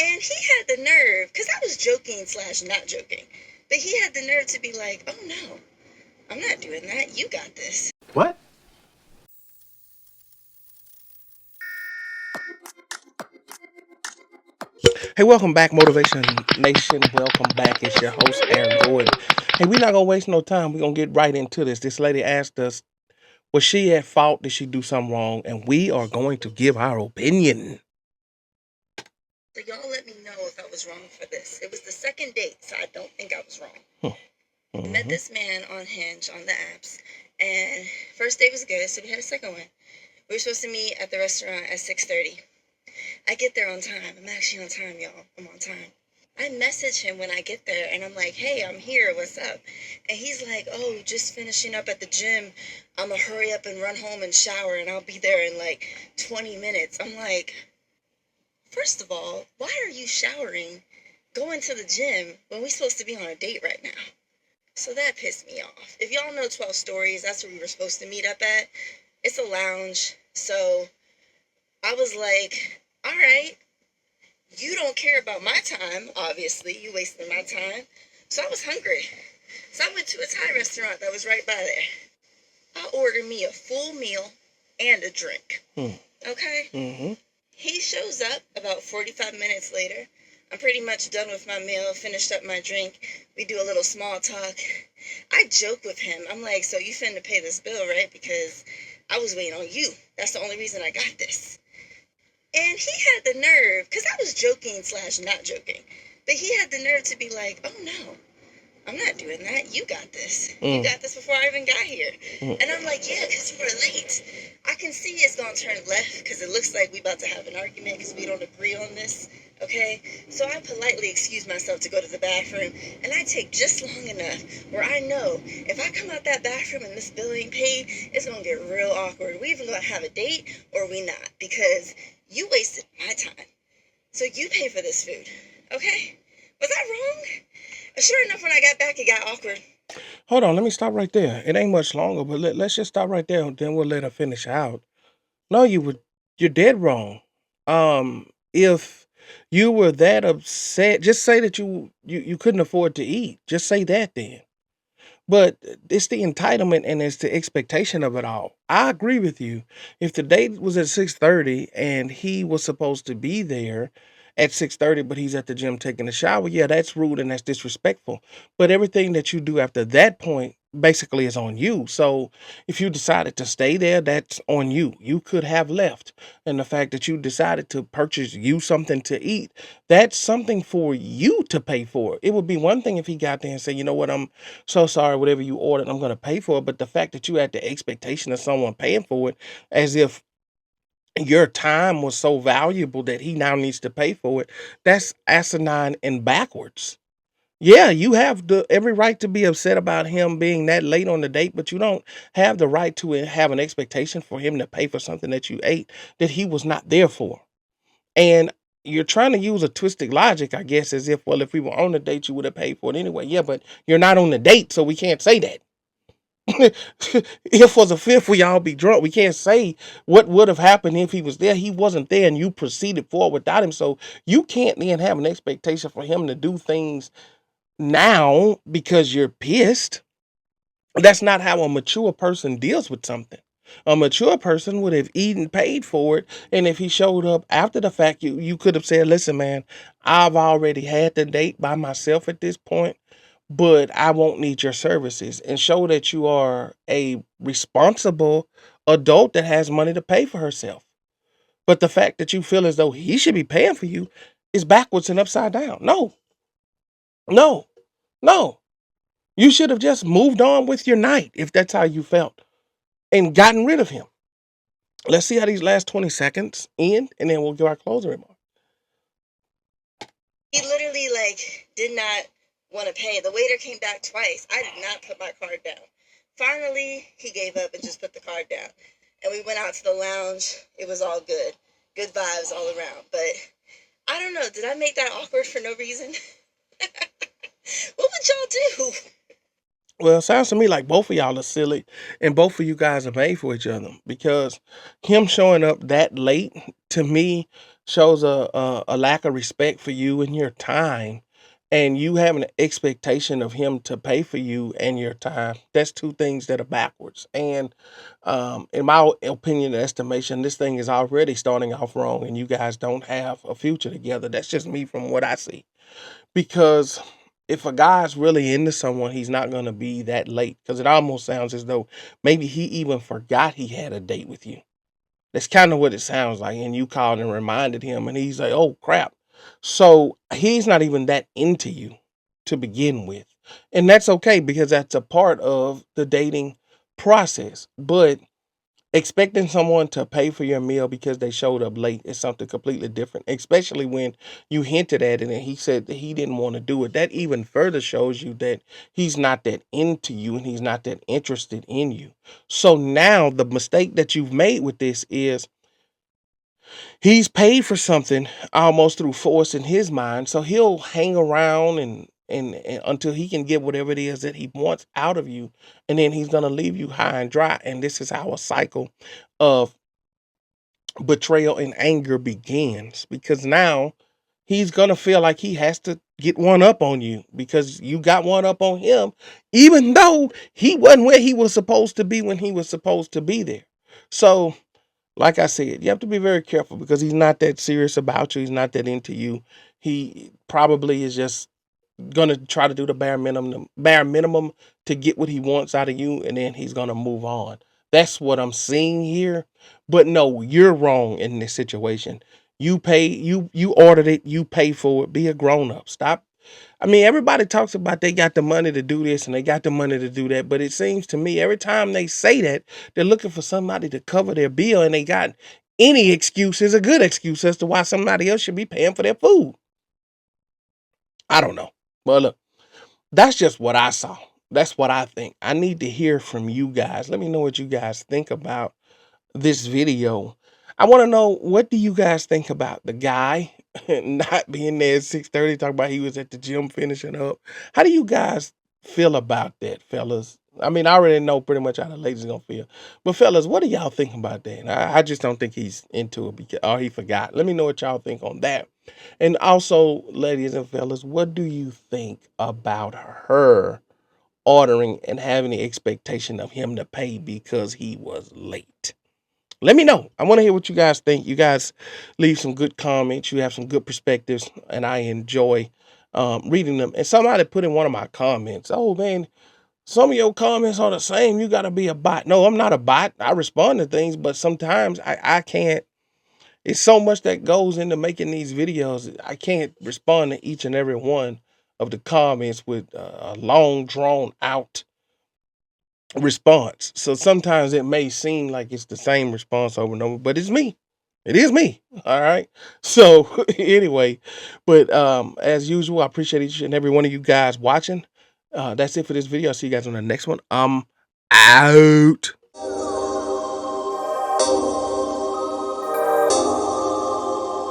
And he had the nerve, because I was joking slash not joking, but he had the nerve to be like, oh no, I'm not doing that. You got this. What? Hey, welcome back, Motivation Nation. Welcome back. It's your host, Aaron Gordon. Hey, we're not gonna waste no time. We're gonna get right into this. This lady asked us, was she at fault? Did she do something wrong? And we are going to give our opinion. So y'all let me know if I was wrong for this. It was the second date, so I don't think I was wrong. I met Mm-hmm. this man on Hinge, on the apps, and first date was good, so we had a second one. We were supposed to meet at the restaurant at 6:30. I get there on time. I'm actually on time, y'all. I'm on time. I message him when I get there, and I'm like, hey, I'm here. What's up? And he's like, oh, just finishing up at the gym. I'm going to hurry up and run home and shower, and I'll be there in like 20 minutes. I'm like, first of all, why are you showering, going to the gym when we're supposed to be on a date right now? So that pissed me off. If y'all know 12 Stories, that's where we were supposed to meet up at. It's a lounge. So I was like, all right, you don't care about my time, obviously. You wasted my time. So I was hungry. So I went to a Thai restaurant that was right by there. I ordered me a full meal and a drink. Okay? Mm-hmm. He shows up about 45 minutes later. I'm pretty much done with my meal, finished up my drink. We do a little small talk. I joke with him. I'm like, so you finna pay this bill, right? Because I was waiting on you. That's the only reason I got this. And he had the nerve, because I was joking slash not joking, but he had the nerve to be like, oh no, I'm not doing that. You got this. You got this before I even got here. And I'm like, yeah, because you were late. I can see it's going to turn left because it looks like we about to have an argument because we don't agree on this. Okay? So I politely excuse myself to go to the bathroom, and I take just long enough where I know if I come out that bathroom and this bill ain't paid, it's going to get real awkward. We either going to have a date or we not, because you wasted my time. So you pay for this food. Okay? Was I wrong? Sure enough, when I got back, it got awkward. Hold on, let me stop right there. It ain't much longer, but let's just stop right there. Then we'll let her finish out. No, you're dead wrong. If you were that upset, just say that you couldn't afford to eat. Just say that then. But it's the entitlement and it's the expectation of it all. I agree with you. If the date was at 6:30 and he was supposed to be there at 6:30, but he's at the gym taking a shower, yeah, that's rude and that's disrespectful. But everything that you do after that point basically is on you. So if you decided to stay there, that's on you. You could have left. And the fact that you decided to purchase you something to eat, that's something for you to pay for. It would be one thing if he got there and said, you know what, I'm so sorry, whatever you ordered, I'm going to pay for it. But the fact that you had the expectation of someone paying for it as if your time was so valuable that he now needs to pay for it, that's asinine and backwards. Yeah, you have the every right to be upset about him being that late on the date, but you don't have the right to have an expectation for him to pay for something that you ate that he was not there for. And you're trying to use a twisted logic, I guess, as if, well, if we were on the date, you would have paid for it anyway. Yeah, but you're not on the date, so we can't say that. If was a fifth, we all be drunk. We can't say what would have happened if he was there. He wasn't there, and you proceeded forward without him. So you can't then have an expectation for him to do things now because you're pissed. That's not how a mature person deals with something. A mature person would have eaten, paid for it, and if he showed up after the fact, you could have said, "Listen, man, I've already had the date by myself at this point, but I won't need your services," and show that you are a responsible adult that has money to pay for herself. But the fact that you feel as though he should be paying for you is backwards and upside down. No, no, no. You should have just moved on with your night if that's how you felt and gotten rid of him. Let's see how these last 20 seconds end, and then we'll give our closing remarks. He literally did not want to pay. The waiter came back twice. I did not put my card down. Finally, he gave up and just put the card down. And we went out to the lounge. It was all good. Good vibes all around. But I don't know. Did I make that awkward for no reason? What would y'all do? Well, it sounds to me like both of y'all are silly and both of you guys are made for each other, because him showing up that late to me shows a lack of respect for you and your time, and you having an expectation of him to pay for you and your time. That's two things that are backwards. And in my opinion and estimation, this thing is already starting off wrong, and you guys don't have a future together. That's just me from what I see. Because if a guy's really into someone, he's not going to be that late. Because it almost sounds as though maybe he even forgot he had a date with you. That's kind of what it sounds like. And you called and reminded him, and he's like, oh, crap. So he's not even that into you to begin with. And that's okay, because that's a part of the dating process. But expecting someone to pay for your meal because they showed up late is something completely different, especially when you hinted at it and he said that he didn't want to do it. That even further shows you that he's not that into you and he's not that interested in you. So now the mistake that you've made with this is he's paid for something almost through force in his mind. So he'll hang around and until he can get whatever it is that he wants out of you. And then he's going to leave you high and dry. And this is how a cycle of betrayal and anger begins, because now he's going to feel like he has to get one up on you because you got one up on him, even though he wasn't where he was supposed to be when he was supposed to be there. So, like I said, you have to be very careful because he's not that serious about you. He's not that into you. He probably is just gonna try to do the bare minimum to get what he wants out of you, and then he's gonna move on. That's what I'm seeing here. But no, you're wrong in this situation. You ordered it, you pay for it. Be a grown up. Stop. I mean, everybody talks about they got the money to do this and they got the money to do that, but it seems to me every time they say that, they're looking for somebody to cover their bill, and they got any excuse is a good excuse as to why somebody else should be paying for their food. I don't know. Well, look, that's just what I saw. That's what I think. I need to hear from you guys. Let me know what you guys think about this video. I want to know, what do you guys think about the guy not being there at 6:30, talking about he was at the gym finishing up? How do you guys feel about that, fellas? I mean, I already know pretty much how the ladies gonna feel. But fellas, what do y'all think about that? I just don't think he's into it because, or he forgot. Let me know what y'all think on that. And also, ladies and fellas, what do you think about her ordering and having the expectation of him to pay because he was late? Let me know. I want to hear what you guys think. You guys leave some good comments. You have some good perspectives, and I enjoy reading them. And somebody put in one of my comments, oh man, some of your comments are the same. You got to be a bot. No, I'm not a bot. I respond to things, but sometimes I can't. It's so much that goes into making these videos. I can't respond to each and every one of the comments with a long, drawn out response. So sometimes it may seem like it's the same response over and over, but it's me. It is me. All right. So anyway, but as usual, I appreciate each and every one of you guys watching. That's it for this video. I'll see you guys on the next one. I'm out.